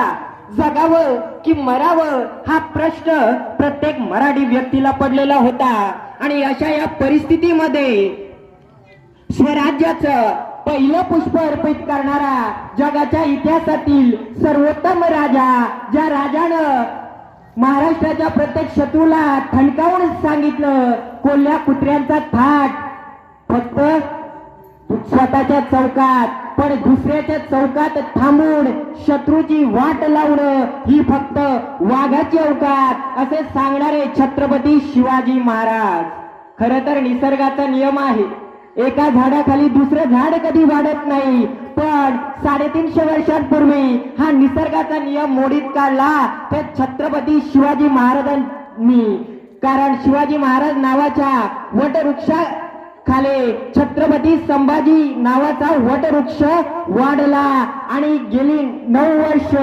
होता, जगावं की मरावं हा प्रश्न प्रत्येक मराठी व्यक्तीला पडलेला होता। आणि अशा या परिस्थितीमध्ये स्वराज्याचं पहिलं पुष्प अर्पित करणारा जगाच्या इतिहासातील सर्वोत्तम राजा, ज्या राजानं महाराष्ट्राच्या प्रत्येक शत्रूला ठणकावून सांगितलं, कोल्ह्या कुत्र्यांचा थाट फक्त स्वतःच्या चौकात पण दुसऱ्याच्या चौकात थांबून शत्रूची वाट लावणं ही फक्त वाघाची अवकात, असे सांगणारे छत्रपती शिवाजी महाराज। खरं तर निसर्गाचा नियम आहे, एका झाडाखाली दुसरं झाड कधी वाढत नाही, पण 350 वर्षांपूर्वी हा निसर्गाचा नियम मोडीत काढला तर छत्रपती शिवाजी महाराजांनी। कारण शिवाजी महाराज नावाच्या वटवृक्षा खाली छत्रपती संभाजी नावाचा वटवृक्ष वाढला आणि गेली 9 वर्ष